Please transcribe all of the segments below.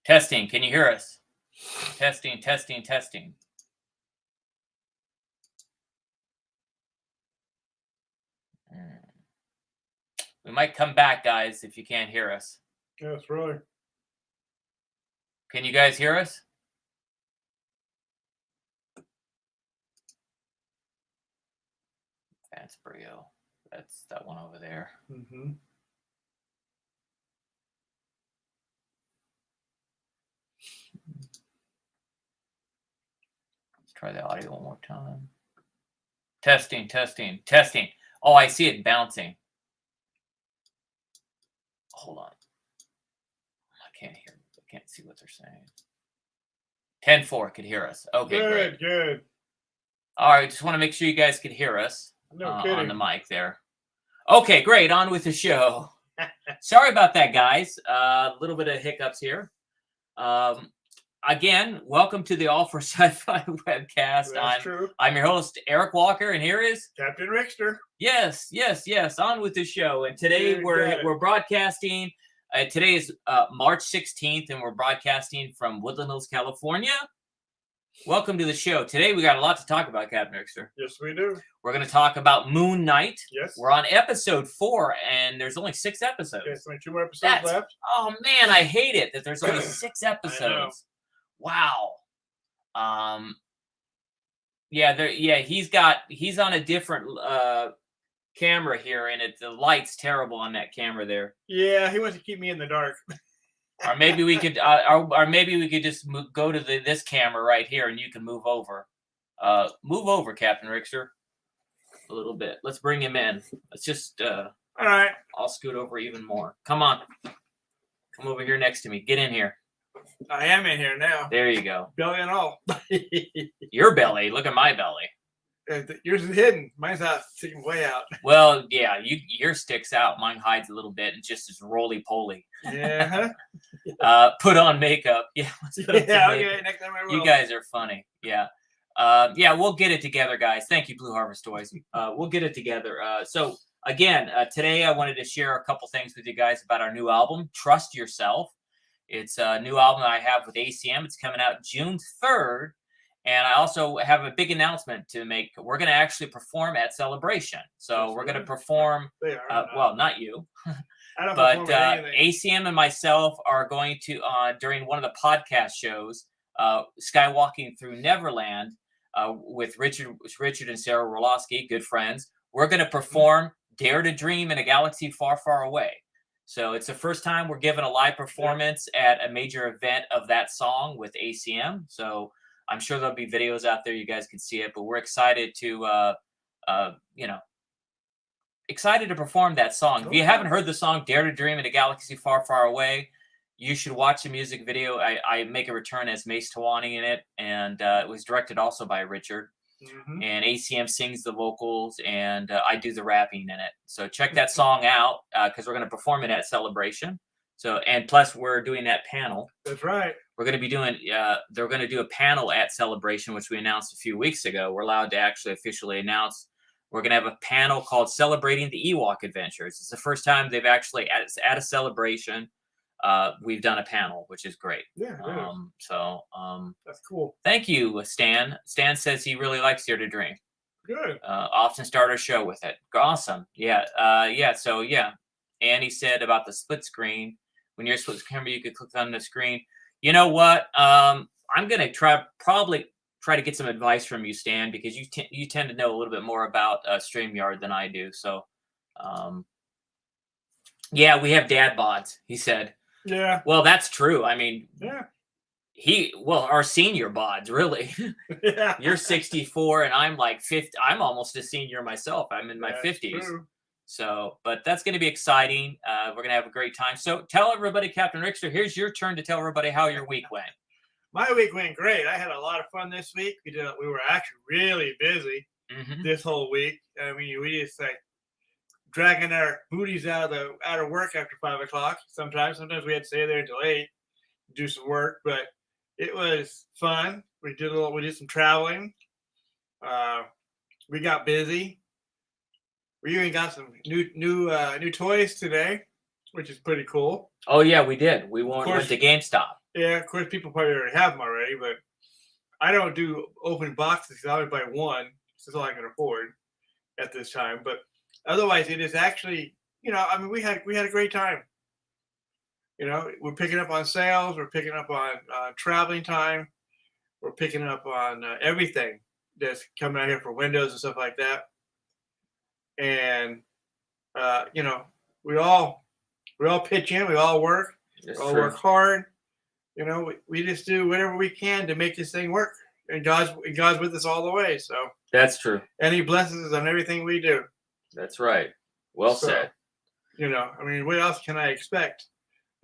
Testing. Can you hear us? Testing, testing, testing. We might come back, guys, if you can't hear us. Yes, really. Can you guys hear us? That's Brio. That's that one over there. Mm-hmm. Let's try the audio one more time. Testing, testing, testing. Oh, I see it bouncing. Hold on. I can't hear. I can't see what they're saying. 10-4 could hear us. Okay, great. Good. All right, just want to make sure you guys could hear us on the mic there. Okay, great. On with the show. Sorry about that, guys. A little bit of hiccups here. Again, welcome to the All for Sci-Fi webcast. That's true. I'm your host, Eric Walker, and here is Captain Rickster. Yes. On with the show. And today we're broadcasting. Today is March 16th, and we're broadcasting from Woodland Hills, California. Welcome to the show. Today we got a lot to talk about, Captain Rickster. Yes, we do. We're going to talk about Moon Knight. Yes. We're on episode 4, and there's only 6 episodes. Okay, so 2 more episodes left. Oh man, I hate it that there's only 6 episodes. Wow. He's on a different camera here, and the light's terrible on that camera there. Yeah, he wants to keep me in the dark. Or maybe we could, or maybe we could just go to this camera right here, and you can move over. Move over, Captain Rickster, a little bit. Let's bring him in. Let's just. All right. I'll scoot over even more. Come on. Come over here next to me. Get in here. I am in here now. There you go. Belly and all. Your belly. Look at my belly. Yours is hidden. Mine's out, sticking way out. Well, yeah, yours sticks out. Mine hides a little bit and just is roly-poly. Yeah. Put on makeup. Yeah. Let's put on some okay. makeup. Next time I will. You guys are funny. Yeah. We'll get it together, guys. Thank you, Blue Harvest Toys. We'll get it together. So again, today I wanted to share a couple things with you guys about our new album, Trust Yourself. It's a new album that I have with ACM. It's coming out June 3rd. And I also have a big announcement to make. We're going to actually perform at Celebration. So we're going to perform. Well, not you. But ACM and myself are going to, during one of the podcast shows, Skywalking Through Neverland, with Richard and Sarah Roloski, good friends. We're going to perform Dare to Dream in a Galaxy Far, Far Away. So it's the first time we're giving a live performance at a major event of that song with ACM. So I'm sure there'll be videos out there. You guys can see it, but we're excited to, excited to perform that song. If you haven't heard the song Dare to Dream in a Galaxy Far, Far Away, you should watch the music video. I make a return as Mace Tawani in it, and it was directed also by Richard. Mm-hmm. And ACM sings the vocals, and I do the rapping in it. So check that song out, because we're going to perform it at Celebration. So, and plus we're doing that panel. That's right. We're going to be doing, they're going to do a panel at Celebration, which we announced a few weeks ago. We're allowed to actually officially announce. We're going to have a panel called Celebrating the Ewok Adventures. It's the first time they've actually, at a celebration, we've done a panel, which is great. Yeah. That's cool. Thank you, Stan. Stan says he really likes Dare to Dream. Good. Often start our show with it. Awesome. Yeah. Annie said about the split screen. When you're a split camera, you could click on the screen. You know what? I'm going to probably try to get some advice from you, Stan, because you tend to know a little bit more about StreamYard than I do. So, we have dad bods, he said. Yeah. Well, that's true. I mean, yeah. Our senior bods, really. Yeah. You're 64 and I'm like 50. I'm almost a senior myself. I'm in my 50s. True. So, but that's going to be exciting. We're going to have a great time. So tell everybody, Captain Rickster, here's your turn to tell everybody how your week went. My week went great. I had a lot of fun this week. We were actually really busy this whole week. I mean, we just like dragging our booties out of work after 5 o'clock. Sometimes we had to stay there until 8, do some work, but it was fun. We did some traveling. We got busy. We even got some new toys today, which is pretty cool. Oh yeah, we did. We went to GameStop. Yeah, of course, people probably already have them already, but I don't do open boxes because I only buy one. That's all I can afford at this time. But otherwise, it is actually, I mean, we had a great time. We're picking up on sales. We're picking up on traveling time. We're picking up on everything that's coming out here for windows and stuff like that. And we all pitch in. We all work. That's we all true. work hard. We just do whatever we can to make this thing work. And God's with us all the way. So that's true. And He blesses us on everything we do. That's right. Well said. I mean, what else can I expect?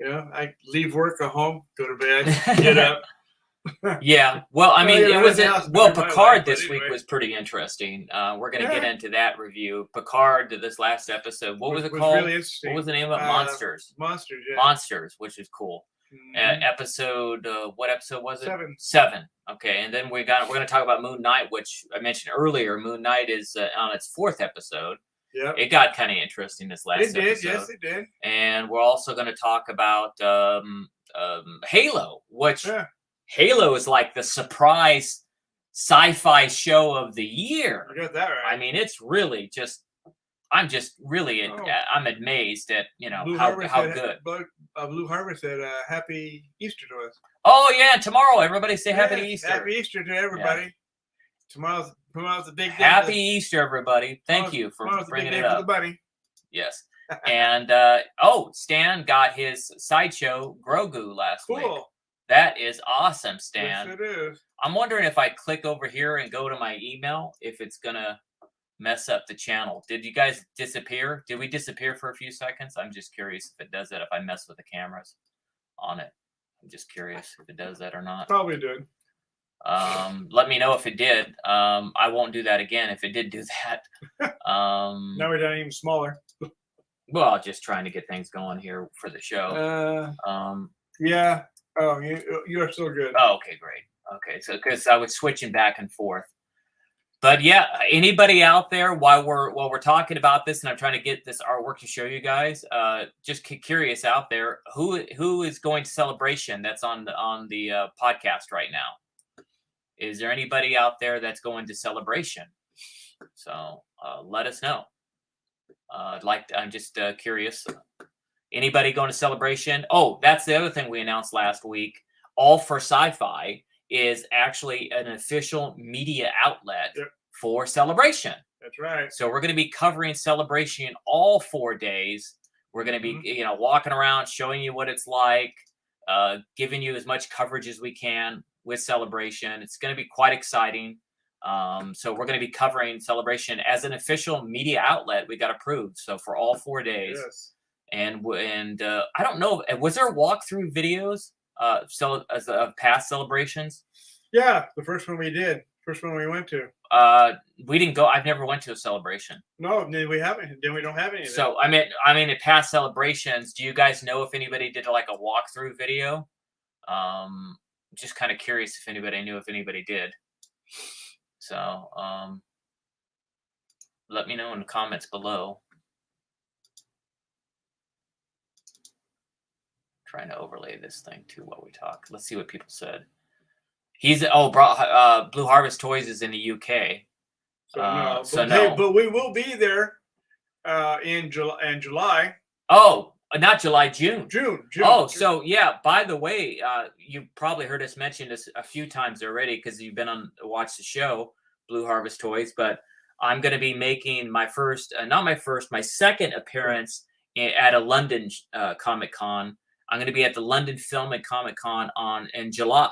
I leave work, go home, go to bed, get up. Yeah. Well, I mean, it was Picard this week was pretty interesting. We're going to get into that review. Picard, this last episode, what was it called? Really interesting. What was the name of it? Monsters. Monsters, yeah. Monsters, which is cool. Mm-hmm. Episode, what episode was it? 7. Okay, and then we're going to talk about Moon Knight, which I mentioned earlier. Moon Knight is on its 4th episode. Yeah, it got kind of interesting this last episode. Yes, it did. And we're also going to talk about Halo, which Halo is like the surprise sci-fi show of the year. You got that right. I mean, it's really just. I'm just really, I'm amazed at how good. Blue Harbor said, "Happy Easter" to us. Oh yeah, tomorrow everybody say Happy Easter. Happy Easter to everybody. Yeah. Tomorrow's the big day. Happy Easter, everybody! Thank you for bringing it up. For the bunny. Yes, and Stan got his sideshow Grogu last week. That is awesome, Stan. Yes, it is. I'm wondering if I click over here and go to my email, if it's gonna mess up the channel. Did you guys disappear? Did we disappear for a few seconds? I'm just curious if it does that, if I mess with the cameras on it. I'm just curious if it does that or not. Probably did. Let me know if it did. I won't do that again if it did do that. Now we're done even smaller. Well, just trying to get things going here for the show. Yeah. Oh, you are so good. Oh, okay, great. Okay, so because I was switching back and forth. But yeah, anybody out there while we're talking about this, and I'm trying to get this artwork to show you guys, just curious out there, who is going to Celebration that's on the podcast right now? Is there anybody out there that's going to Celebration? So let us know. I'm just curious. Anybody going to Celebration? Oh, that's the other thing we announced last week. All for Sci-Fi is actually an official media outlet for Celebration. That's right. So we're going to be covering Celebration all 4 days. We're going to be, walking around, showing you what it's like, giving you as much coverage as we can with Celebration. It's going to be quite exciting. So we're going to be covering Celebration as an official media outlet. We got approved. So for all 4 days. Yes. And I don't know, was there walkthrough videos of past celebrations? Yeah, the first one we did. First one we went to. We didn't go. I've never went to a celebration. No, we haven't. Then we don't have any. So I mean, at past celebrations, do you guys know if anybody did like a walkthrough video? Just kind of curious if anybody knew if anybody did. So let me know in the comments below. Trying to overlay this thing too while we talk. Let's see what people said. Blue Harvest Toys is in the UK. So no. But we will be there in July. Oh, not July, June. June. Oh, so yeah. By the way, you probably heard us mention this a few times already because you've been on watch the show, Blue Harvest Toys. But I'm going to be making my second appearance at a London Comic Con. I'm going to be at the London Film and Comic Con in July.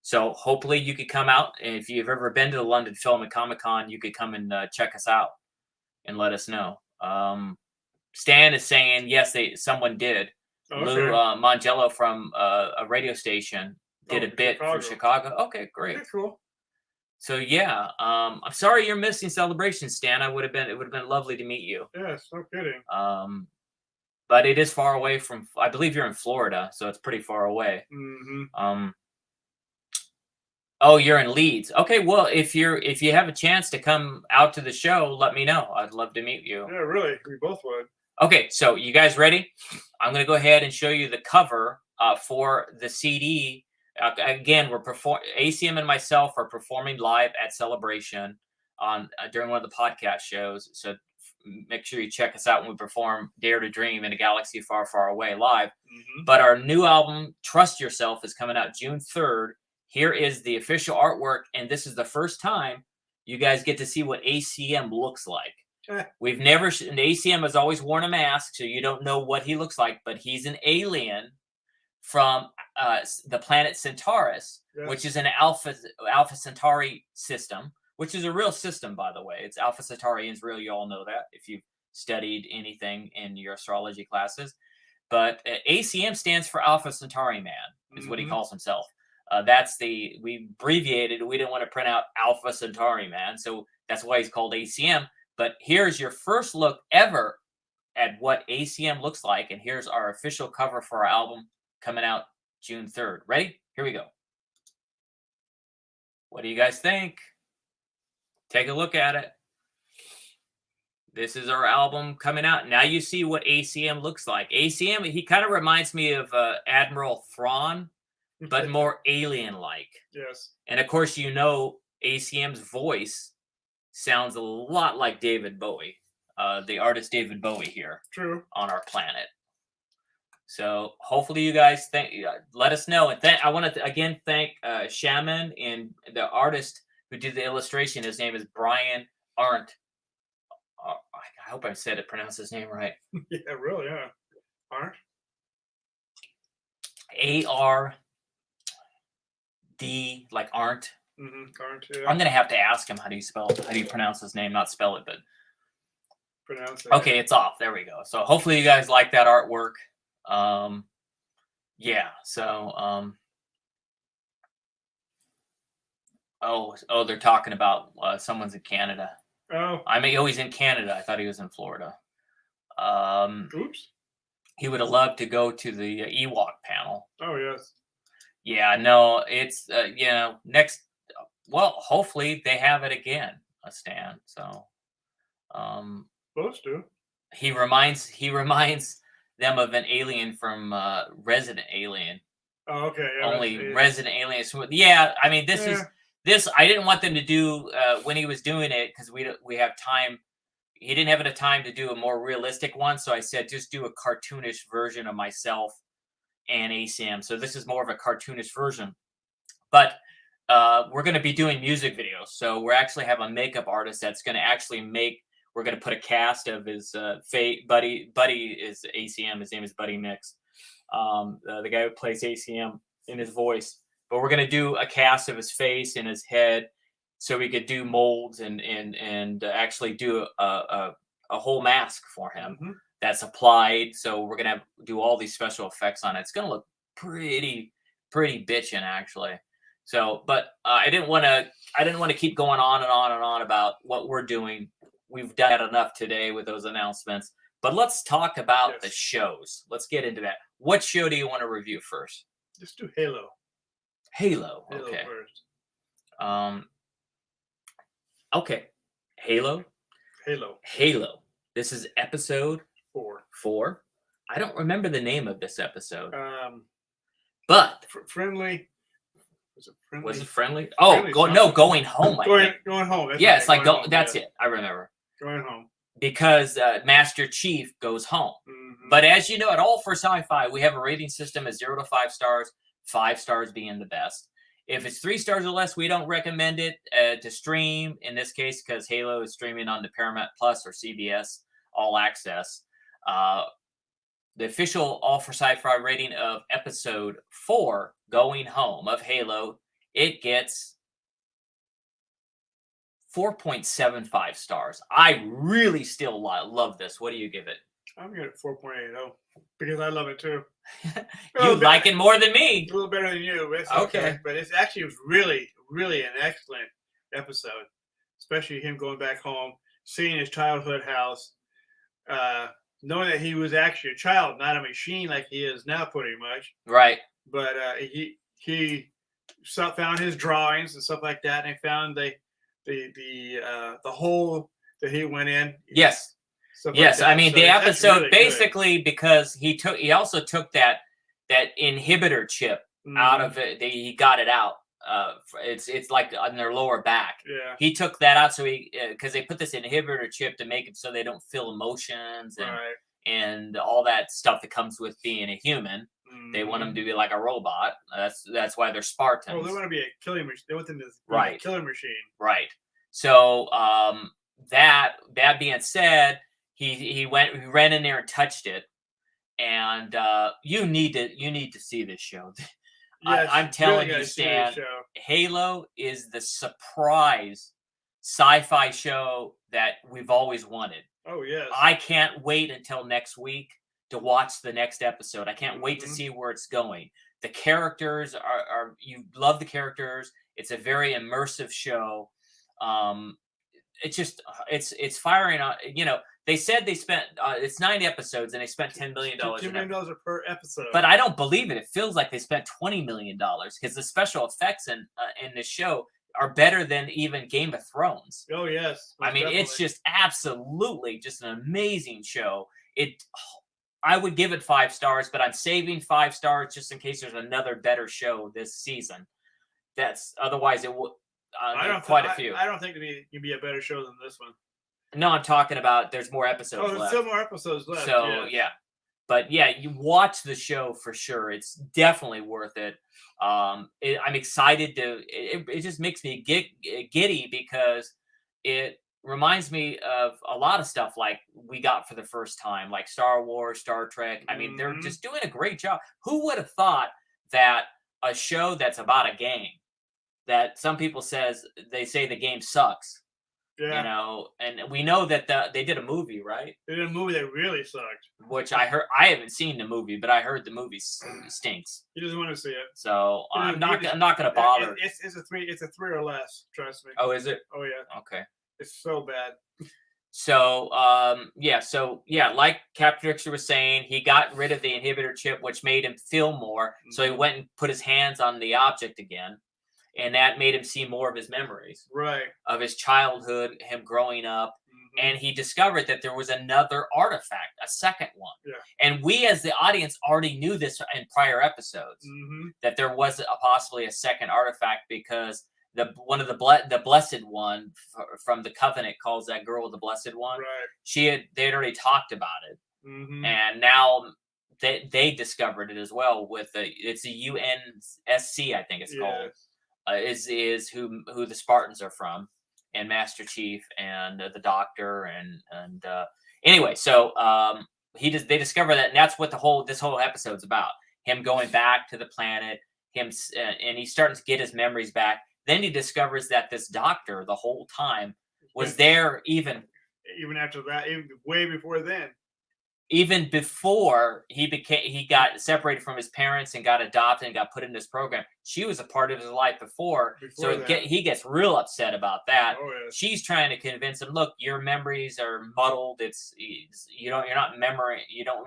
So hopefully you could come out. And if you've ever been to the London Film and Comic Con, you could come and check us out and let us know. Stan is saying, yes, someone did. Okay. Lou Mangello from a radio station did a bit for Chicago. Okay, great. Okay, cool. So yeah, I'm sorry you're missing Celebration, Stan. It would have been lovely to meet you. Yes, no kidding. But it is far away from. I believe you're in Florida, so it's pretty far away. Mm-hmm. Oh, you're in Leeds. Okay, well, if you have a chance to come out to the show, let me know. I'd love to meet you. Yeah, really, we both would. Okay, so you guys ready? I'm going to go ahead and show you the cover for the CD. Again, ACM and myself are performing live at Celebration on during one of the podcast shows. So make sure you check us out when we perform Dare to Dream in a Galaxy Far, Far Away live. But our new album, Trust Yourself, is coming out June 3rd. Here is the official artwork, and this is the first time you guys get to see what ACM looks like. We've never, and ACM has always worn a mask, so you don't know what he looks like, but he's an alien from the planet Centaurus, which is an Alpha Centauri system, which is a real system, by the way. It's Alpha Centauri is real. You all know that if you've studied anything in your astrology classes. But ACM stands for Alpha Centauri Man, is what he calls himself. We abbreviated. We didn't want to print out Alpha Centauri Man, so that's why he's called ACM. But here's your first look ever at what ACM looks like, and here's our official cover for our album coming out June 3rd. Ready? Here we go. What do you guys think? Take a look at it. This is our album coming out. Now you see what ACM looks like. ACM, he kind of reminds me of Admiral Thrawn, but more alien-like. Yes. And of course, you know ACM's voice sounds a lot like David Bowie, the artist David Bowie here. True. On our planet. So hopefully you guys let us know. And I want to again thank Shaman and the artist who did the illustration. His name is Brian Arndt. I hope I pronounced his name right. Yeah, really, yeah. Arndt? ARD, like Arndt. Arndt, yeah. I'm going to have to ask him how do you pronounce his name, not spell it, but pronounce it. Okay, it's off. There we go. So hopefully you guys like that artwork. Yeah, so they're talking about someone's in Canada. He's in Canada. I thought he was in Florida. Oops. He would have loved to go to the Ewok panel. Oh, yes. Yeah, no, it's next. Well, hopefully they have it again, Stan. So, supposed to. He reminds them of an alien from Resident Alien. Oh, okay. Yeah, only Resident Alien. Yeah, I mean, this. I didn't want them to do when he was doing it because we have time. He didn't have enough time to do a more realistic one, so I said just do a cartoonish version of myself and ACM. So this is more of a cartoonish version, but we're going to be doing music videos. So we're actually have a makeup artist that's going to actually make. We're going to put a cast of his buddy. Buddy is ACM. His name is Buddy Mix. The guy who plays ACM in his voice. But we're going to do a cast of his face and his head, so we could do molds and actually do a whole mask for him that's applied. So we're going to do all these special effects on it. It's going to look pretty bitchin' actually. So, but I didn't want to keep going on and on and on about what we're doing. We've done enough today with those announcements. But let's talk about the shows. Let's get into that. What show do you want to review first? Just do Halo. Halo. Okay. First. Okay. Halo. This is episode 4. I don't remember the name of this episode. But friendly. Was it friendly? Oh, going home. Going home. Yes, that's it. I remember. Going home. Because Master Chief goes home. But as you know, at All for Sci-Fi, we have a rating system of 0 to 5 stars, 5 stars being the best. If it's 3 stars or less, we don't recommend it to stream, in this case, because Halo is streaming on the Paramount Plus or CBS All Access. The official All for Sci-Fi rating of episode 4, Going Home of Halo, it gets 4.75 stars. I really still love this. What do you give it? I'm giving it 4.80 because I love it too. You like it more than me. A little better than you. But it's okay. But it was really, really an excellent episode, especially him going back home, seeing his childhood house, knowing that he was actually a child, not a machine like he is now, pretty much. Right. But he found his drawings and stuff like that, and he found the hole that he went in. Yes. Stuff yes, like I mean so the episode really basically good. Because he also took that that inhibitor chip out of it. He got it out. It's like on their lower back. Yeah. He took that out so because they put this inhibitor chip to make it so they don't feel emotions and all that stuff that comes with being a human. They want them to be like a robot. That's why they're Spartans. Well, they want to be a killing machine. They want them to be a killer machine. Right. So that being said, he ran in there and touched it, and you need to see this show. Yes, I'm telling you, Stan, Halo is the surprise sci-fi show that we've always wanted. Oh yes. I can't wait until next week to watch the next episode. I can't wait to see where it's going. The characters are you love the characters. It's a very immersive show. It's just it's firing on. They said they spent it's 90 episodes and they spent $10 million. $10 million per episode. But I don't believe it. It feels like they spent $20 million because the special effects in this show are better than even Game of Thrones. Oh yes. I mean, it's just absolutely just an amazing show. I would give it 5 stars, but I'm saving 5 stars just in case there's another better show this season. Otherwise it would. Quite a few. I don't think it can be a better show than this one. No, I'm talking about there's more episodes left. There's still more episodes left. So yeah. But yeah, you watch the show for sure. It's definitely worth it. I'm excited it just makes me giddy because it reminds me of a lot of stuff like we got for the first time, like Star Wars, Star Trek. I mean, they're just doing a great job. Who would have thought that a show that's about a game that some people say the game sucks, and we know that they did a movie, right? They did a movie that really sucked. Which I heard. I haven't seen the movie, but I heard the movie stinks. He doesn't want to see it, so I'm not going to bother. It's a 3 or less. Trust me. Oh, is it? Oh yeah. Okay. It's so bad. So like Captain Trickster was saying, he got rid of the inhibitor chip, which made him feel more. So he went and put his hands on the object again. And that made him see more of his memories. Right. Of his childhood, him growing up. And he discovered that there was another artifact, a second one. Yeah. And we as the audience already knew this in prior episodes. That there was possibly a second artifact because the Blessed One from the Covenant calls that girl the Blessed One. Right. They had already talked about it. And now they discovered it as well it's the UNSC, I think it's called. Is who the Spartans are from, and Master Chief and the Doctor and anyway, so they discover that, and that's what this whole episode's about. Him going back to the planet, and he's starting to get his memories back. Then he discovers that this doctor the whole time was there even after that, even way before then. Even before he got separated from his parents and got adopted and got put in this program, she was a part of his life before so he gets real upset about that. Oh, yeah. She's trying to convince him, look, your memories are muddled. You don't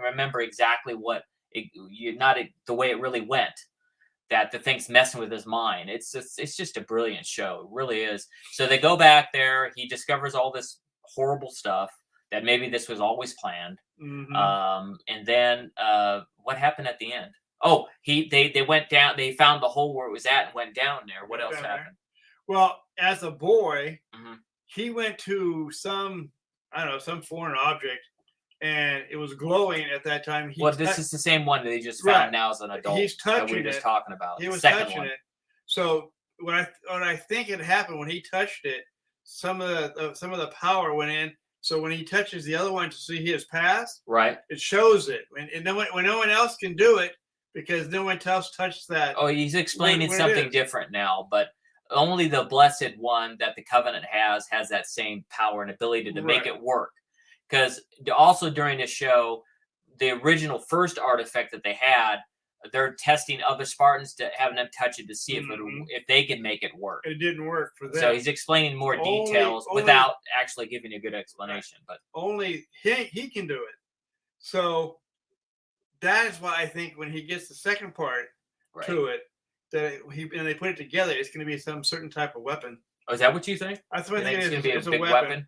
remember exactly the way it really went. That the thing's messing with his mind. It's just a brilliant show. It really is. So they go back there. He discovers all this horrible stuff. That maybe this was always planned. And then what happened at the end? Oh, they went down. They found the hole where it was at and went down there. What else happened? Well, as a boy, he went to some foreign object, and it was glowing at that time. This is the same one that they just found now as an adult. He's touching that we were just talking about. He was touching it. So what I think it happened when he touched it, some of the power went in. So when he touches the other one to see his past, right, it shows it. And then when no one else can do it, because no one else touched that. Oh, he's explaining something different now, but only the Blessed One that the Covenant has that same power and ability to make it work. Because also during this show, the original first artifact that they had, they're testing other Spartans to having them touch it to see if they can make it work. It didn't work for them. So he's explaining more details without actually giving a good explanation. But only he can do it. So that is why I think when he gets the second part to it, and they put it together, it's going to be some certain type of weapon. Oh, is that what you think? That's what I think it's going to be a big weapon.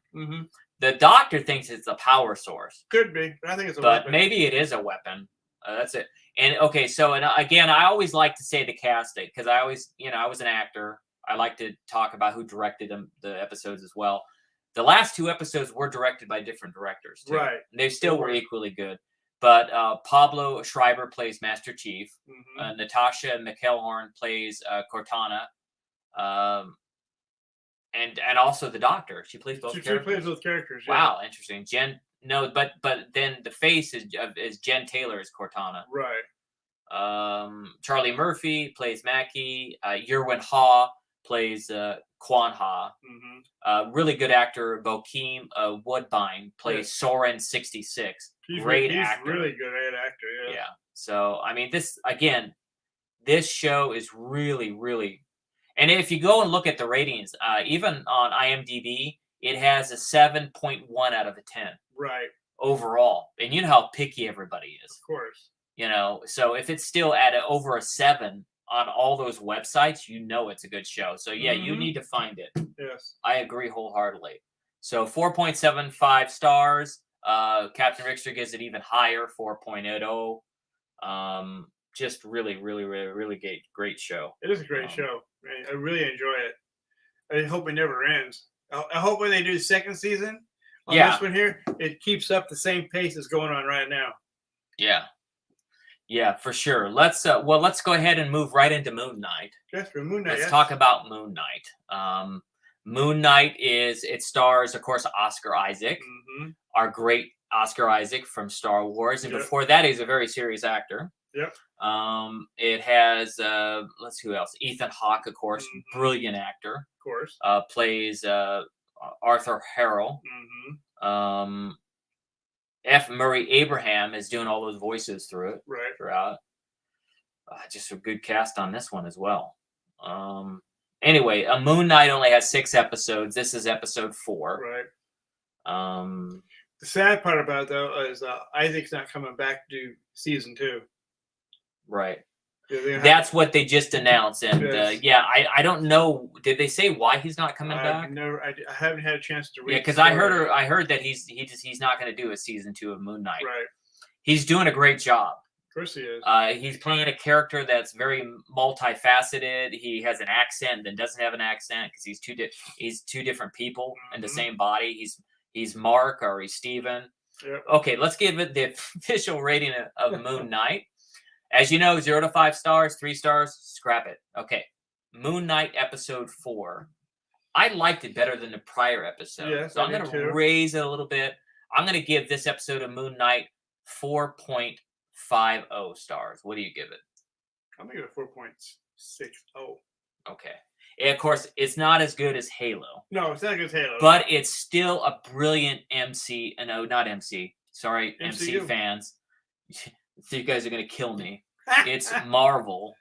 The Doctor thinks it's a power source. Could be, but I think it's a weapon. But maybe it is a weapon. That's it. And okay, so and again, I always like to say the casting because I always, I was an actor. I like to talk about who directed the episodes as well. The last 2 episodes were directed by different directors too. Right. They still were equally good. But Pablo Schreiber plays Master Chief. Natasha McElhorn plays Cortana. And also the Doctor. She plays both characters. She plays both characters. Yeah. Wow, interesting. But then the face is Jen Taylor as Cortana. Right. Charlie Murphy plays Mackie. Yerwin Ha plays Quan Ha. Really good actor Bokeem Woodbine plays Soren 66. Great actor. Really good actor. Yeah. Yeah. So I mean, this show is really, really. And if you go and look at the ratings, even on IMDb, it has a 7.1 out of a 10. Right. Overall. And you know how picky everybody is. Of course. So if it's still at over a 7 on all those websites, it's a good show. So yeah, you need to find it. Yes. I agree wholeheartedly. So 4.75 stars. Captain Richter gives it even higher, 4.80. Just really, really, really, really great show. It is a great show. I really enjoy it. I hope it never ends. I hope when they do the second season on this one here, it keeps up the same pace that's going on right now. Yeah. Yeah, for sure. Let's go ahead and move right into Moon Knight. Yes, for Moon Knight. Let's talk about Moon Knight. Moon Knight it stars, of course, Oscar Isaac, our great Oscar Isaac from Star Wars, and before that, he's a very serious actor. Yep. It has let's see who else. Ethan Hawke, of course, brilliant actor. Of course. Plays Arthur Harrow. F. Murray Abraham is doing all those voices throughout. Just a good cast on this one as well. Anyway, Moon Knight only has 6 episodes. This is episode 4. Right. The sad part about it, though, is Isaac's not coming back to do season 2. Right. That's what they just announced, and I don't know. Did they say why he's not coming back? I haven't had a chance to read. Yeah, because I heard that he's not going to do a season 2 of Moon Knight. Right. He's doing a great job. Of course he is. He's playing a character that's very multifaceted. He has an accent, then doesn't have an accent because he's two different people in the same body. He's Mark or he's Steven. Yep. Okay, let's give it the official rating of Moon Knight. As you know, 0 to 5 stars, 3 stars, scrap it. Okay. Moon Knight episode 4. I liked it better than the prior episode. Yes, so I'm going to raise it a little bit. I'm going to give this episode of Moon Knight 4.50 stars. What do you give it? I'm going to give it 4.60. Okay. And of course, it's not as good as Halo. No, it's not as good as Halo. But it's still a brilliant MC. No, not MC. Sorry, MCU fans. So you guys are going to kill me. It's Marvel.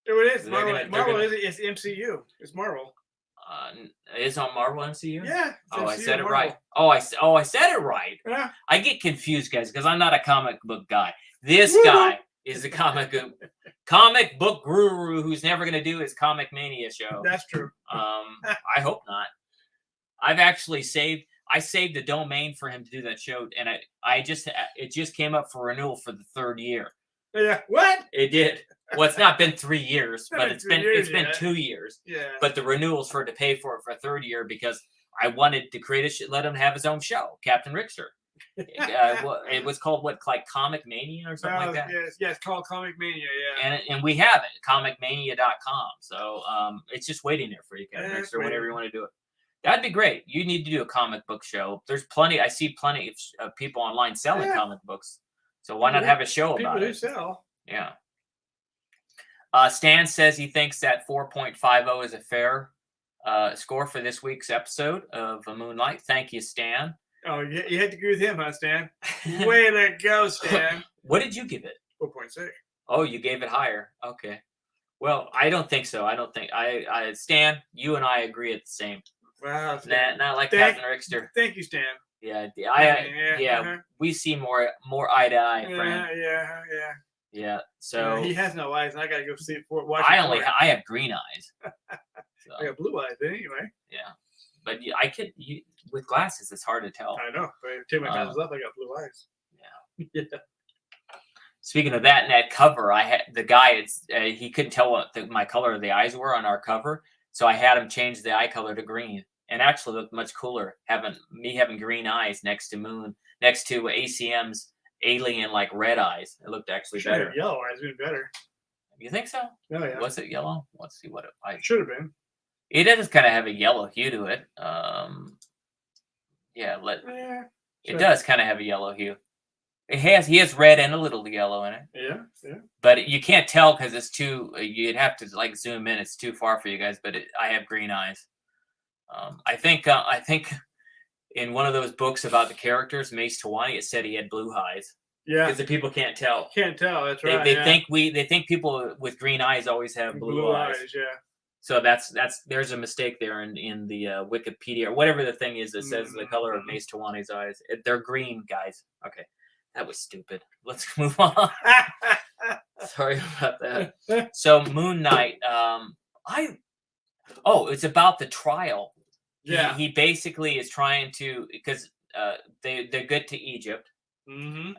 It is. Marvel is MCU. It's Marvel. It's on Marvel MCU? Yeah. Oh, MCU, I said Marvel. it right. Oh, I said it right. Yeah. I get confused, guys, because I'm not a comic book guy. This guy is a comic book guru who's never going to do his Comic Mania show. That's true. I hope not. I saved the domain for him to do that show, and it just came up for renewal for the 3rd year. Yeah. What? It did. Well, it's not been 3 years, but it's been 2 years. Yeah. But the renewals to pay for it for a 3rd year because I wanted to let him have his own show, Captain Richter. It was called like Comic Mania or something like that. Yes, it's called Comic Mania. Yeah. And we have it, comicmania.com. So it's just waiting there for you, Captain Richter, whenever you want to do it. That'd be great. You need to do a comic book show. There's plenty. I see plenty of people online selling comic books. So why not have a show about it? People do sell. Yeah. Stan says he thinks that 4.50 is a fair score for this week's episode of Moonlight. Thank you, Stan. Oh, you had to agree with him, huh, Stan? Way to go, Stan. What did you give it? 4.6. Oh, you gave it higher. Okay. Well, I don't think so. I don't think Stan, you and I agree at the same. Wow. Not like Captain Richter. Thank you, Stan. Yeah, we see more eye to eye, friend. Yeah. So he has no eyes, and I gotta go see it watch. I have green eyes. So, I got blue eyes anyway. Yeah, but with glasses, it's hard to tell. I know, but if I take my glasses off, I got blue eyes. Yeah. speaking of that, in that cover, I had the guy. He couldn't tell what my color of the eyes were on our cover, so I had him change the eye color to green, and actually looked much cooler having green eyes next to ACM's alien like red eyes. It looked actually Should have better. yellow eyes, even better. You think so? Oh yeah. Was it yellow? Let's see what it should have been. It does kind of have a yellow hue to it. It does kind of have a yellow hue. He has red and a little yellow in it. Yeah, yeah. But you can't tell because it's too. You'd have to like zoom in. It's too far for you guys. But I have green eyes. I think in one of those books about the characters, Mace Tawani, it said he had blue eyes. Yeah, because the people can't tell. Can't tell. That's right. They think people with green eyes always have blue eyes. Yeah. So there's a mistake there in the Wikipedia or whatever the thing is that says the color of Mace Tawani's eyes. They're green, guys. Okay, that was stupid. Let's move on. Sorry about that. So Moon Knight. It's about the trial. Yeah. He basically is trying to because they get to Egypt. Mm-hmm.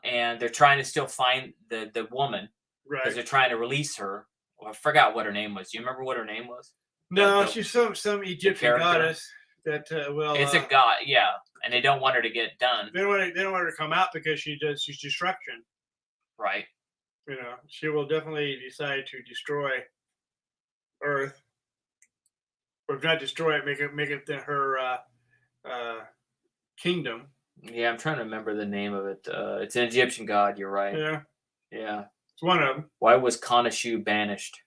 And they're trying to still find the woman because they're trying to release her. Well, I forgot what her name was. Do you remember what her name was? No, she's some Egyptian goddess that it's a god, yeah, and they don't want her to get done. They don't want her to come out because she's destruction. Right. You know, she will definitely decide to destroy Earth, or if not destroy it, make it her kingdom. Yeah, I'm trying to remember the name of it. It's an Egyptian god. You're right. Yeah. Yeah. It's one of them. Why was Khonshu banished?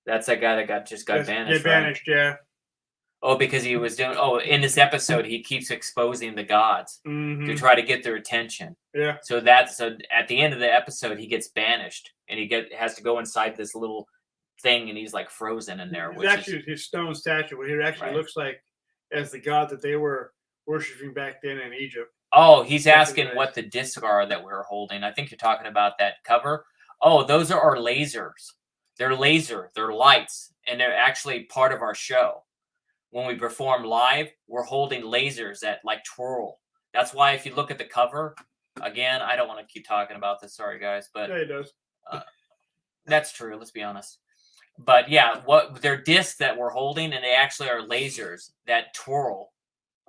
That's that guy that got banished. Banished, right? Yeah. Oh, because he was doing. Oh, in this episode, he keeps exposing the gods to try to get their attention. Yeah. So at the end of the episode, he gets banished, and has to go inside this little thing, and he's like frozen in there. It's actually his stone statue. What he actually looks like as the god that they were worshiping back then in Egypt. Oh, he's asking what the discs are that we're holding. I think you're talking about that cover. Oh, those are our lasers. They're lights, and they're actually part of our show. When we perform live, we're holding lasers that like twirl. That's why if you look at the cover, again, I don't want to keep talking about this. Sorry, guys, but yeah, it does. That's true. Let's be honest. But yeah, they're discs that we're holding, and they actually are lasers that twirl,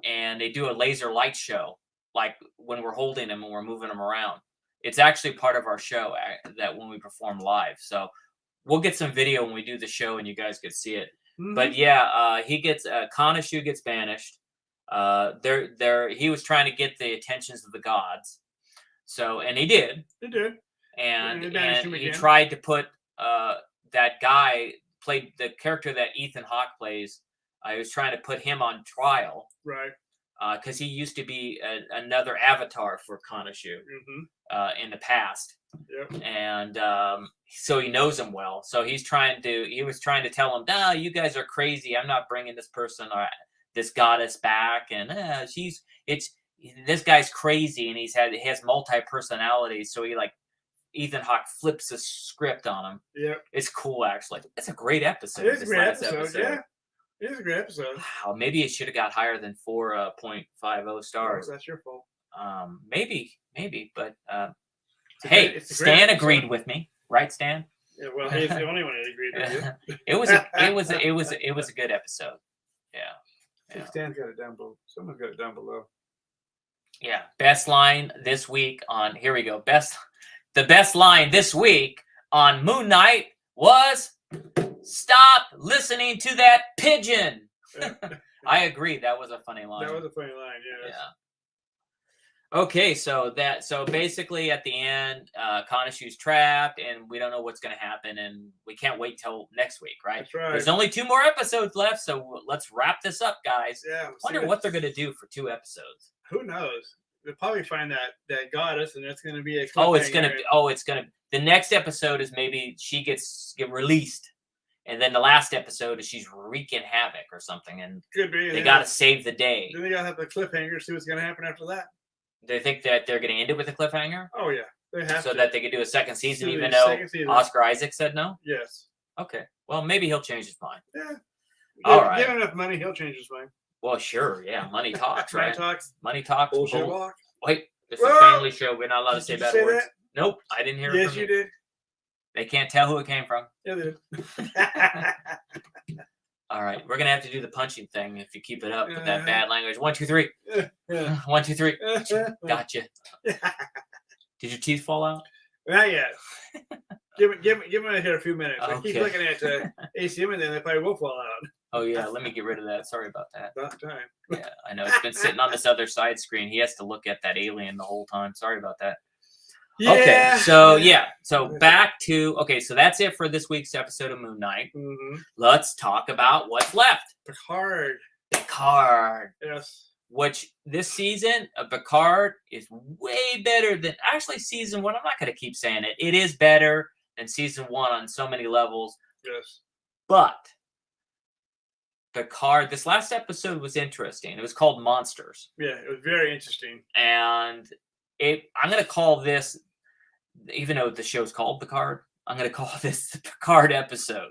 and they do a laser light show, like when we're holding them and we're moving them around. It's actually part of our show that when we perform live. So we'll get some video when we do the show, and you guys could see it. Mm-hmm. But yeah, he gets Khonshu gets banished. He was trying to get the attentions of the gods. So, and he did. He did. And he tried to put that guy played the character that Ethan Hawke plays. He was trying to put him on trial. Right. Because he used to be another avatar for Khonshu in the past. Yep. And so he knows him well. So he was trying to tell him, "No, you guys are crazy. I'm not bringing this person or this goddess back." And this guy's crazy, and he has multi-personalities. So Ethan Hawke flips the script on him. Yeah, it's cool actually. It's a great episode. It is a great episode. Yeah, it is a great episode. Wow, maybe it should have got higher than 4.50 stars. Oh, that's your fault. Maybe, but. Hey, Stan agreed with me, right, Stan? Yeah, well, he's the only one that agreed with you. It was a good episode. Yeah. Stan's got it down below. Someone's got it down below. Yeah, best line this week on here we go. The best line this week on Moon Knight was "Stop listening to that pigeon." I agree. That was a funny line. That was a funny line. Yeah. Okay, so basically at the end, Khonshu's trapped, and we don't know what's going to happen, and we can't wait till next week, right? That's right. There's only 2 more episodes left, so let's wrap this up, guys. Yeah. Wonder what they're going to do for 2 episodes. Who knows? They'll probably find that goddess, and that's going to be a. The next episode is maybe she get released, and then the last episode is she's wreaking havoc or something, and could be. They got to save the day. Then they got to have the cliffhanger. See what's going to happen after that. They think that they're going to end it with a cliffhanger? Oh, yeah. They have so that they could do a second season, even though Oscar Isaac said no? Yes. Okay. Well, maybe he'll change his mind. Yeah. All right. Give him enough money, he'll change his mind. Well, sure. Yeah. Money talks, right? Money talks. Money talks. Bullshit walk. Wait. This is a family show. We're not allowed to say bad words. Nope, I didn't hear it Yes, from you did. They can't tell who it came from. Yeah, they did. All right, we're gonna have to do the punching thing if you keep it up with that bad language. 1, 2, 3. 1, 2, 3. Gotcha. Did your teeth fall out? Not yet. Give me here a few minutes. I keep Okay. looking at ACM and then they probably will fall out. Oh yeah, let me get rid of that. Sorry about that. About time. Yeah, I know it's been sitting on this other side screen. He has to look at that alien the whole time. Sorry about that. Yeah. Okay, so back to so that's it for this week's episode of Moon Knight. Mm-hmm. Let's talk about what's left. Picard. Yes. Which this season of Picard is way better than season 1. I'm not going to keep saying it. It is better than season 1 on so many levels. Yes. But Picard, this last episode was interesting. It was called Monsters. Yeah, it was very interesting. And I'm going to call this, even though the show's called Picard, I'm going to call this the Picard episode.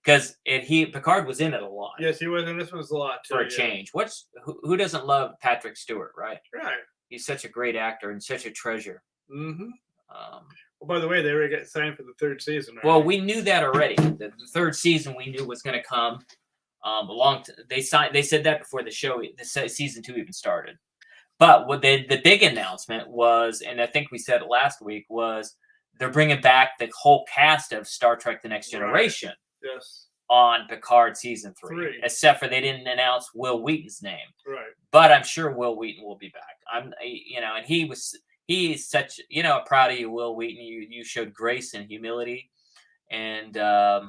Because Picard was in it a lot. Yes, he was, and this one's a lot too. For a change. Who doesn't love Patrick Stewart, right? Right. He's such a great actor and such a treasure. Mm-hmm. Well, by the way, they already got signed for the 3rd season. Right? Well, we knew that already. The 3rd season we knew was going to come. They said that before the season 2 even started. But what the big announcement was, and I think we said it last week, was they're bringing back the whole cast of Star Trek: The Next Generation. Right. Yes. On Picard season 3, except for they didn't announce Will Wheaton's name. Right. But I'm sure Will Wheaton will be back. And he's such, proud of you, Will Wheaton. You showed grace and humility, and I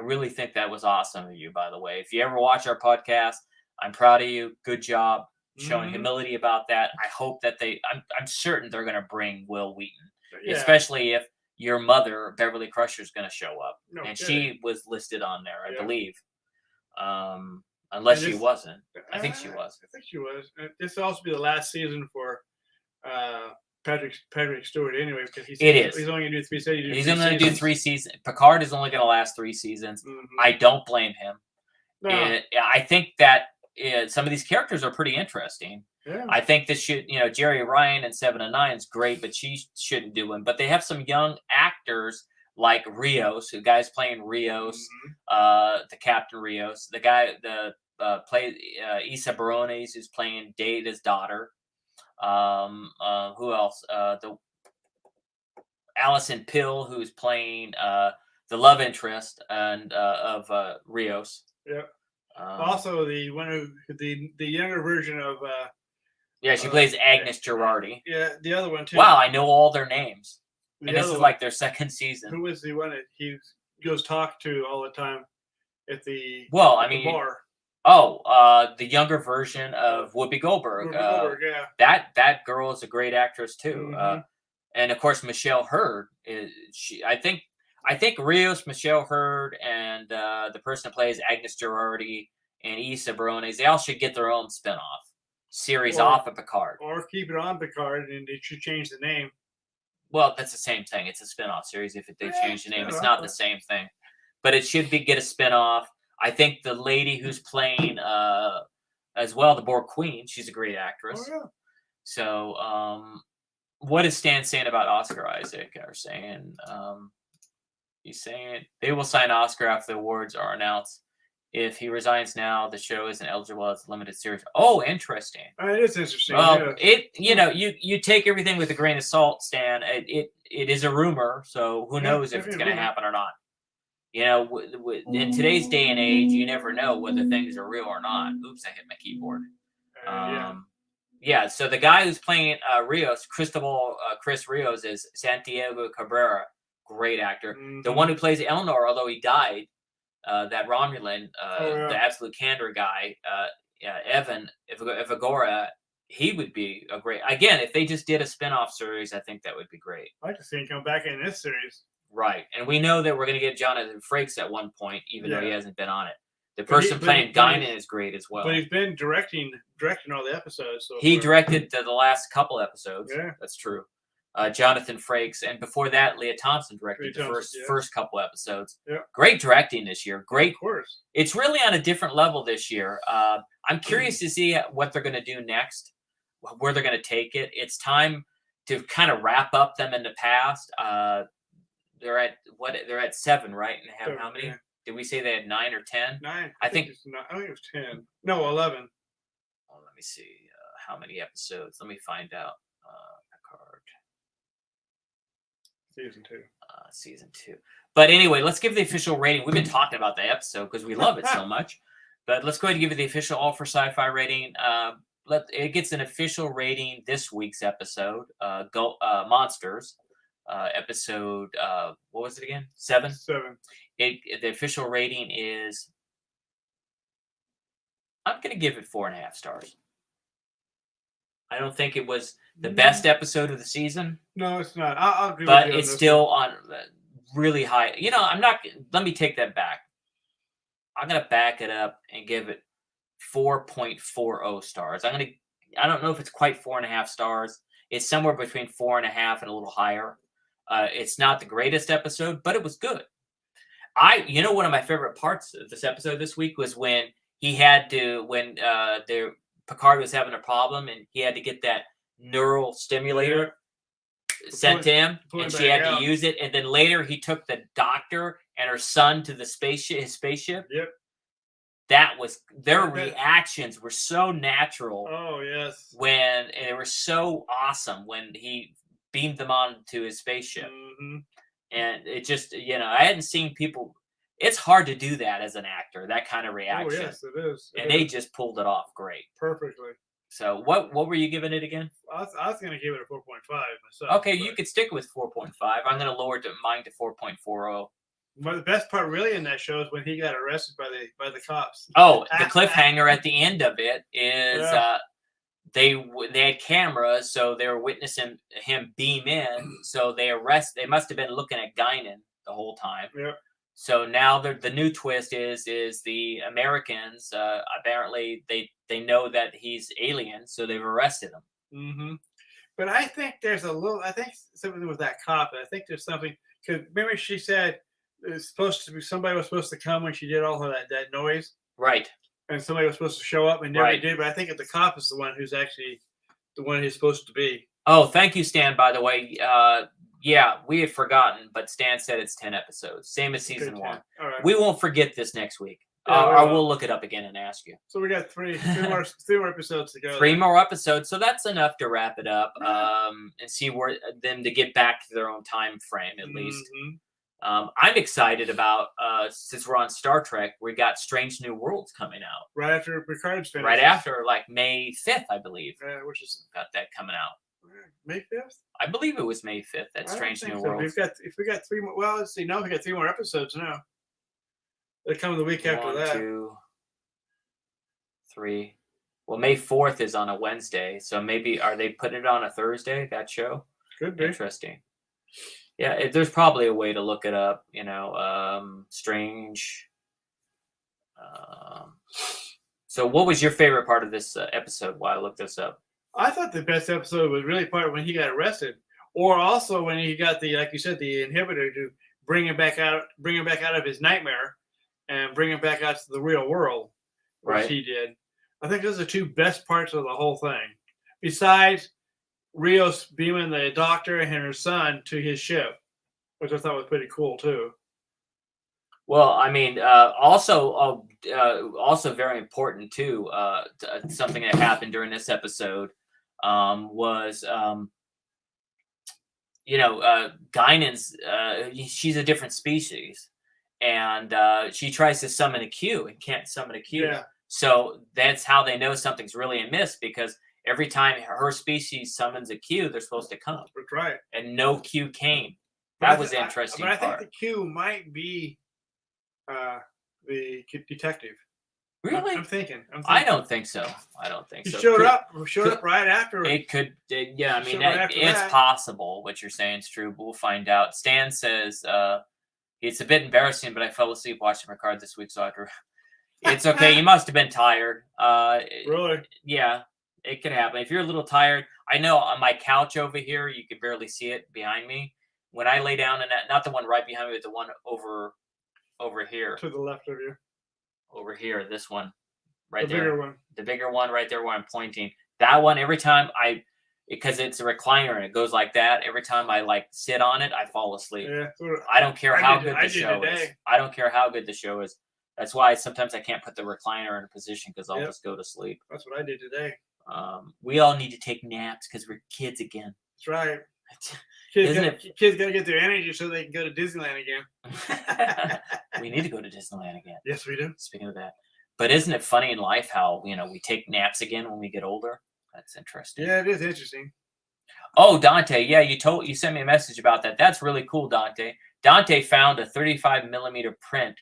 really think that was awesome of you. By the way, if you ever watch our podcast, I'm proud of you. Good job showing humility about that. I hope that I'm certain they're going to bring Will Wheaton, especially if your mother, Beverly Crusher, is going to show up. No and kidding. She was listed on there, I believe. Unless she wasn't. I think she was. I think she was. This will also be the last season for Patrick Stewart anyway, because he's only going to do 3 seasons. He's only going to do 3 seasons. Picard is only going to last 3 seasons. Mm-hmm. I don't blame him. No. I think that some of these characters are pretty interesting. Yeah. I think this should, Jerry Ryan and 7 of 9 is great, but she shouldn't do him. But they have some young actors like Rios, the guy's playing Rios, the Captain Rios. The guy plays Issa Barones, who's playing Data's daughter. Who else? The Allison Pill, who's playing the love interest and of Rios. Yep. Also, the younger version of. She plays Agnes Girardi. Yeah, the other one too. Wow, I know all their names. And this is like their 2nd season. Who was the one that he goes talk to all the time at the the bar? The younger version of Whoopi Goldberg. Yeah. That girl is a great actress too. Mm-hmm. And of course Michelle Hurd is I think Rios, Michelle Hurd, and the person that plays Agnes Girardi and Issa Barones, they all should get their own spinoff series off of Picard. Or keep it on Picard and they should change the name. Well, that's the same thing. It's a spinoff series. If they change the name, it's not the same thing. But it should get a spinoff. I think the lady who's playing as well, the Borg Queen, she's a great actress. Oh, yeah. So what is Stan saying about Oscar Isaac? He's saying they will sign Oscar after the awards are announced. If he resigns now, the show isn't eligible as a limited series. Oh, interesting. It is interesting. Well, you take everything with a grain of salt, Stan. It is a rumor, so who knows if it's going to happen or not. In today's day and age, you never know whether things are real or not. Oops, I hit my keyboard. So the guy who's playing Rios, Chris Rios, is Santiago Cabrera. Great actor. Mm-hmm. The one who plays Elnor, although he died, that Romulan, the absolute candor guy, Evan Evagora, he would be a great. Again, if they just did a spinoff series, I think that would be great. I'd like to see him come back in this series. Right, and we know that we're going to get Jonathan Frakes at one point, even though he hasn't been on it. The person playing Guinan is great as well. But he's been directing all the episodes. So he directed the last couple episodes. Yeah, that's true. Jonathan Frakes, and before that, Leah Thompson directed the first couple episodes. Yeah. Great directing this year. Great. Of course. It's really on a different level this year. I'm curious to see what they're going to do next, where they're going to take it. It's time to kind of wrap up them in the past. They're at 7, right? And have how many? Yeah. Did we say they had 9 or 10? 9. I think it was 10. No, 11. Oh, let me see how many episodes. Let me find out. Picard season 2. Season 2. But anyway, let's give the official rating. We've been talking about the episode because we love it so much. But let's go ahead and give it the official All for Sci-Fi rating. It gets an official rating this week's episode. Monsters. Episode what was it again? 7. 7. The official rating is, I'm gonna give it 4.5 stars. I don't think it was the best episode of the season. No, it's not. I'll agree but with you it's still on really high. I'm not. Let me take that back. I'm gonna back it up and give it 4.40 stars. I don't know if it's quite 4.5 stars. It's somewhere between 4.5 and a little higher. It's not the greatest episode, but it was good. One of my favorite parts of this episode this week was when Picard was having a problem and he had to get that neural stimulator sent to him, and she had to use it. And then later he took the doctor and her son to his spaceship. Yep. Their reactions were so natural. Oh, yes. And they were so awesome when he beamed them onto his spaceship. Mm-hmm. And it just, I hadn't seen people. It's hard to do that as an actor, that kind of reaction. Oh, yes, it is. They just pulled it off great. Perfectly. So what were you giving it again? I was going to give it a 4.5 myself. Okay, you could stick with 4.5. I'm going to lower mine to 4.40. But the best part really in that show is when he got arrested by the cops. Oh, the cliffhanger at the end of it is they had cameras, so they were witnessing him beam in. So they must have been looking at Guinan the whole time. Yep. So now the new twist is the Americans apparently they know that he's alien, so they've arrested him. Mm-hmm. But I think there's something with that cop. I think there's something, because remember she said it's supposed to be somebody was supposed to come when she did all of that noise, right? And somebody was supposed to show up and never did. But I think that the cop is the one who's actually the one he's supposed to be. Oh, thank you, Stan. By the way, yeah, we had forgotten, but Stan said it's 10 episodes, same as season 1. All right. We won't forget this next week. Yeah, we'll look it up again and ask you. So we got three more episodes to go. 3 more episodes, so that's enough to wrap it up and see where them to get back to their own time frame at least. I'm excited about since we're on Star Trek, we got Strange New Worlds coming out right after Picard's finished. Right after, like May 5th, I believe. Which is got that coming out. May 5th? I believe it was May 5th. That Strange New Worlds. If we got 3 more, well, let's see. Now we got 3 more episodes now. They're coming the week after that. 1, 2, 3. Well, May 4th is on a Wednesday, so maybe are they putting it on a Thursday? That show could be interesting. Yeah, there's probably a way to look it up. Strange. So, what was your favorite part of this episode? While I looked this up, I thought the best episode was really part when he got arrested, or also when he got the, like you said, the inhibitor to bring him back out of his nightmare, and bring him back out to the real world, which he did. I think those are the 2 best parts of the whole thing, besides Rios beaming the doctor and her son to his ship, which I thought was pretty cool too. Well, I mean, also very important too. Something that happened during this episode was, Guinan's. She's a different species, and she tries to summon a Q and can't summon a Q. Yeah. So that's how they know something's really amiss, because every time her species summons a Q, they're supposed to come. That's right. And no Q came. That was interesting. But I think the Q might be the detective. Really? I'm thinking. I don't think so. He showed up right after. It could. Yeah, I mean, it's possible. What you're saying is true, but we'll find out. Stan says it's a bit embarrassing, but I fell asleep watching Picard this week, so I had to. It's okay. You must have been tired. Really? Yeah, it could happen. If you're a little tired, I know on my couch over here, you can barely see it behind me. When I lay down, and not the one right behind me, but the one over here. To the left of you. Over here, this one, right there. The bigger one. The bigger one right there where I'm pointing. That one, every time because it's a recliner and it goes like that. Every time I like sit on it, I fall asleep. Yeah, I don't care how good the show is. I don't care how good the show is. That's why sometimes I can't put the recliner in a position because I'll just go to sleep. That's what I did today. We all need to take naps because we're kids again. That's right. Kids gotta get their energy so they can go to Disneyland again. We need to go to Disneyland again. Yes, we do. Speaking of that, but isn't it funny in life how we take naps again when we get older? That's interesting. Yeah, it is interesting. Oh, Dante, yeah, you sent me a message about that. That's really cool, Dante. Dante found a 35mm print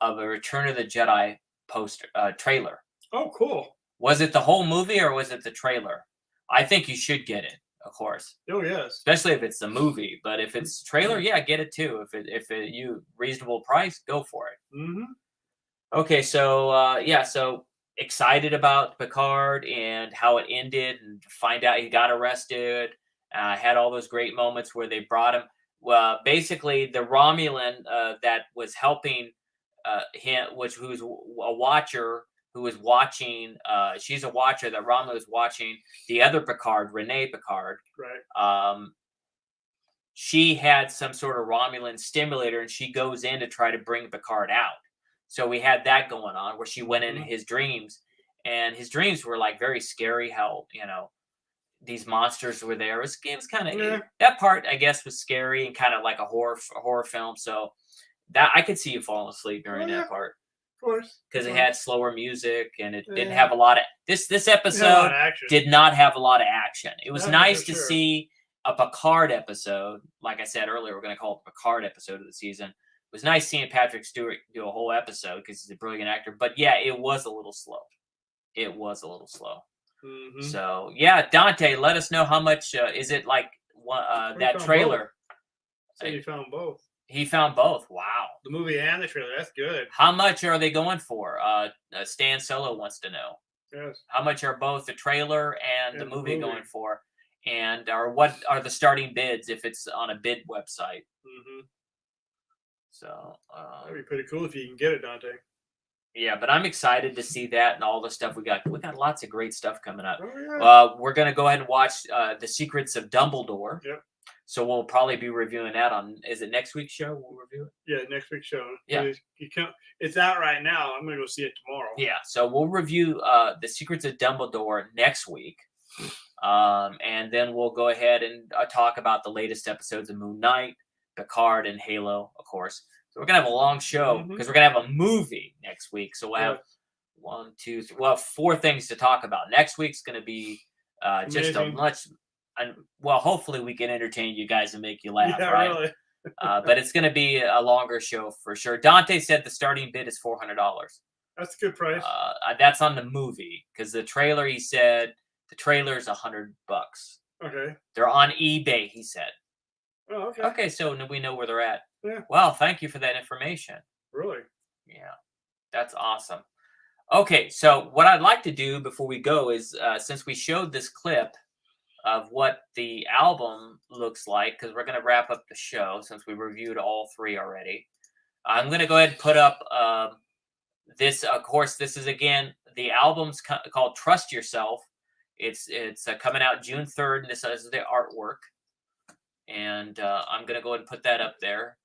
of a Return of the Jedi poster trailer. Oh, cool. Was it the whole movie or was it the trailer? I think you should get it, of course. Oh, yes. Especially if it's the movie, but if it's trailer, yeah, get it too. If you reasonable price, go for it. Mm-hmm. Okay, so so excited about Picard and how it ended, and find out he got arrested. Had all those great moments where they brought him. Well, basically, the Romulan that was helping him, who's a watcher, who was watching. She's a watcher that Romulan was watching. The other Picard, Renee Picard. Right. She had some sort of Romulan stimulator, and she goes in to try to bring Picard out. So we had that going on where she went into his dreams, and his dreams were like very scary. How these monsters were there. It was kind of that part, I guess, was scary and kind of like a horror film. So that I could see you falling asleep during that part, of course, because it had slower music and it didn't have a lot of this episode did not have a lot of action. It was nice to see a Picard episode. Like I said earlier, we're going to call it the Picard episode of the season. It was nice seeing Patrick Stewart do a whole episode because he's a brilliant actor. But yeah, it was a little slow. Mm-hmm. So yeah, Dante, let us know how much is it like that trailer. So he found both. He found both. Wow. The movie and the trailer. That's good. How much are they going for? Stan Solo wants to know. Yes. How much are both the trailer and the movie going for? And what are the starting bids if it's on a bid website? Mm-hmm. So that'd be pretty cool if you can get it, Dante. Yeah, but I'm excited to see that and all the stuff we got. We got lots of great stuff coming up. Oh, yeah. We're gonna go ahead and watch The Secrets of Dumbledore. Yep. So we'll probably be reviewing that on. Is it next week's show? We'll review it. Yeah, next week's show. Yeah. It's out right now. I'm gonna go see it tomorrow. Yeah. So we'll review The Secrets of Dumbledore next week, and then we'll go ahead and talk about the latest episodes of Moon Knight, Picard, and Halo, of course. So we're gonna have a long show because we're gonna have a movie next week. So we'll have 1, 2, 3. We'll have 4 things to talk about. Next week's gonna be just a much. Well, hopefully we can entertain you guys and make you laugh, right? Really. But it's gonna be a longer show for sure. Dante said the starting bid is $400. That's a good price. That's on the movie because the trailer. He said the trailer's $100. Okay. They're on eBay. He said. Oh, okay. Okay, so we know where they're at. Yeah. Well, thank you for that information. Really? Yeah, that's awesome. Okay, so what I'd like to do before we go is, since we showed this clip of what the album looks like, because we're going to wrap up the show since we reviewed all 3 already, I'm going to go ahead and put up this. Of course, this is, again, the album's called Trust Yourself. It's coming out June 3rd, and this is the artwork. And I'm going to go ahead and put that up there.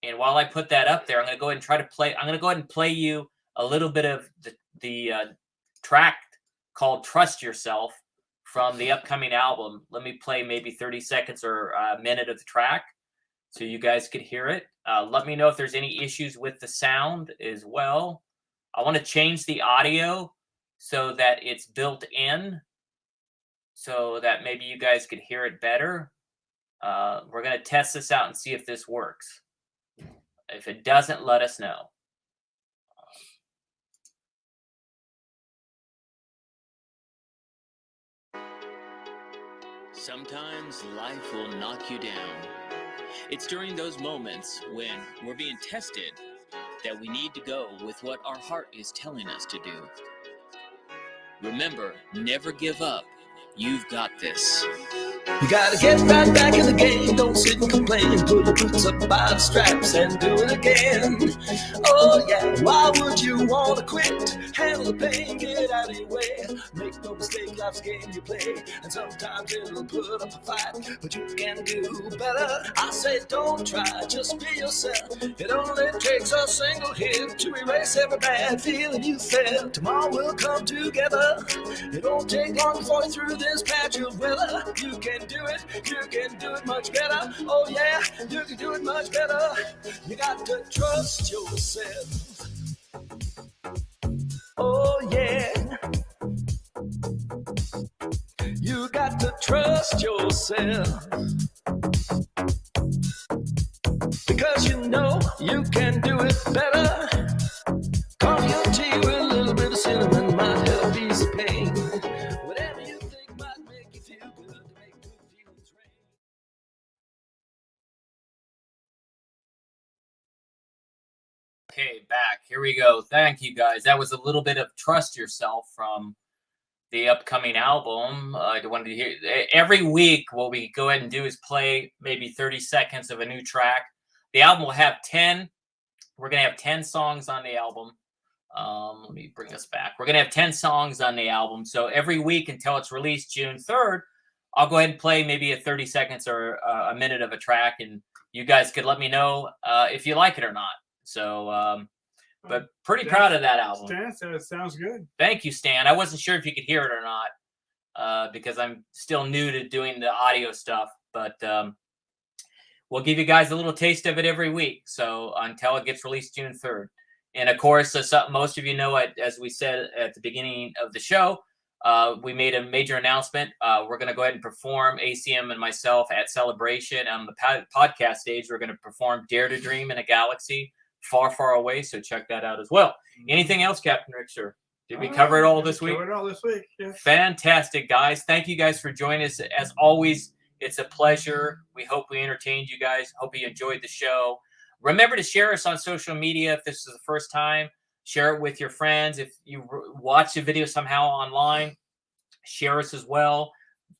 And while I put that up there, I'm going to go ahead and try to play. I'm going to go ahead and play you a little bit of the track called Trust Yourself from the upcoming album. Let me play maybe 30 seconds or a minute of the track so you guys could hear it. Let me know if there's any issues with the sound as well. I want to change the audio so that it's built in so that maybe you guys could hear it better. We're going to test this out and see if this works. If it doesn't, let us know. Sometimes life will knock you down. It's during those moments when we're being tested that we need to go with what our heart is telling us to do. Remember, never give up You've got this. You gotta get right back in the game. Don't sit and complain. Pull the boots up by the straps and do it again. Oh yeah, why would you wanna quit? Handle the pain, get out of your way. Make no mistake, life's a game you play. And sometimes it'll put up a fight, but you can do better. I say don't try, just be yourself. It only takes a single hit to erase every bad feeling you felt. Tomorrow will come together. It won't take long before you're through this patch of weather. You can do it, you can do it much better. Oh yeah, you can do it much better. You got to trust yourself. Oh yeah. You got to trust yourself. Because you know you can do it better. Coffee or tea with a little bit of cinnamon might help ease the pain. Whatever you think might make you feel good to make good feelings rain. Okay, back. Here we go. Thank you, guys. That was a little bit of Trust Yourself from the upcoming album. I wanted to hear every week. What we go ahead and do is play maybe 30 seconds of a new track. The album will have 10. We're going to have 10 songs on the album. Let me bring this back. We're going to have 10 songs on the album. So every week until it's released June 3rd, I'll go ahead and play maybe a 30 seconds or a minute of a track. And you guys could let me know if you like it or not. So, but pretty proud of that album. Stan said it sounds good. Thank you, Stan. I wasn't sure if you could hear it or not because I'm still new to doing the audio stuff. But we'll give you guys a little taste of it every week. So until it gets released June 3rd. And of course, something most of you know, as we said at the beginning of the show, we made a major announcement. We're going to go ahead and perform, ACM and myself, at Celebration on the podcast stage. We're going to perform Dare to Dream in a Galaxy Far, Far Away. So check that out as well. Anything else, Captain Rick, sir? Did we cover it all this week? Covered it all this week, yeah. Fantastic, guys. Thank you guys for joining us. As always, it's a pleasure. We hope we entertained you guys. Hope you enjoyed the show. Remember to share us on social media if this is the first time. Share it with your friends. If you watch the video somehow online, share us as well.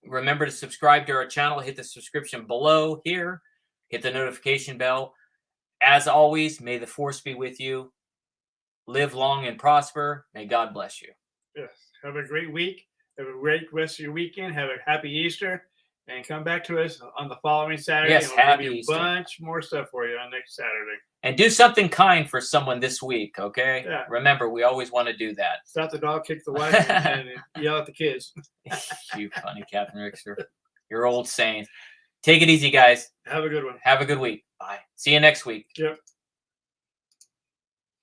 Remember to subscribe to our channel. Hit the subscription below here. Hit the notification bell. As always, may the force be with you. Live long and prosper. May God bless you. Yes. Have a great week. Have a great rest of your weekend. Have a happy Easter. And come back to us on the following Saturday. Yes, and we'll happy give you Easter. a bunch more stuff for you on next Saturday. And do something kind for someone this week, okay? Yeah. Remember, we always want to do that. Stop the dog, kick the wife, and yell at the kids. You funny, Captain Rickster. You're old saying. Take it easy, guys. Have a good one. Have a good week. Bye. See you next week. Yep.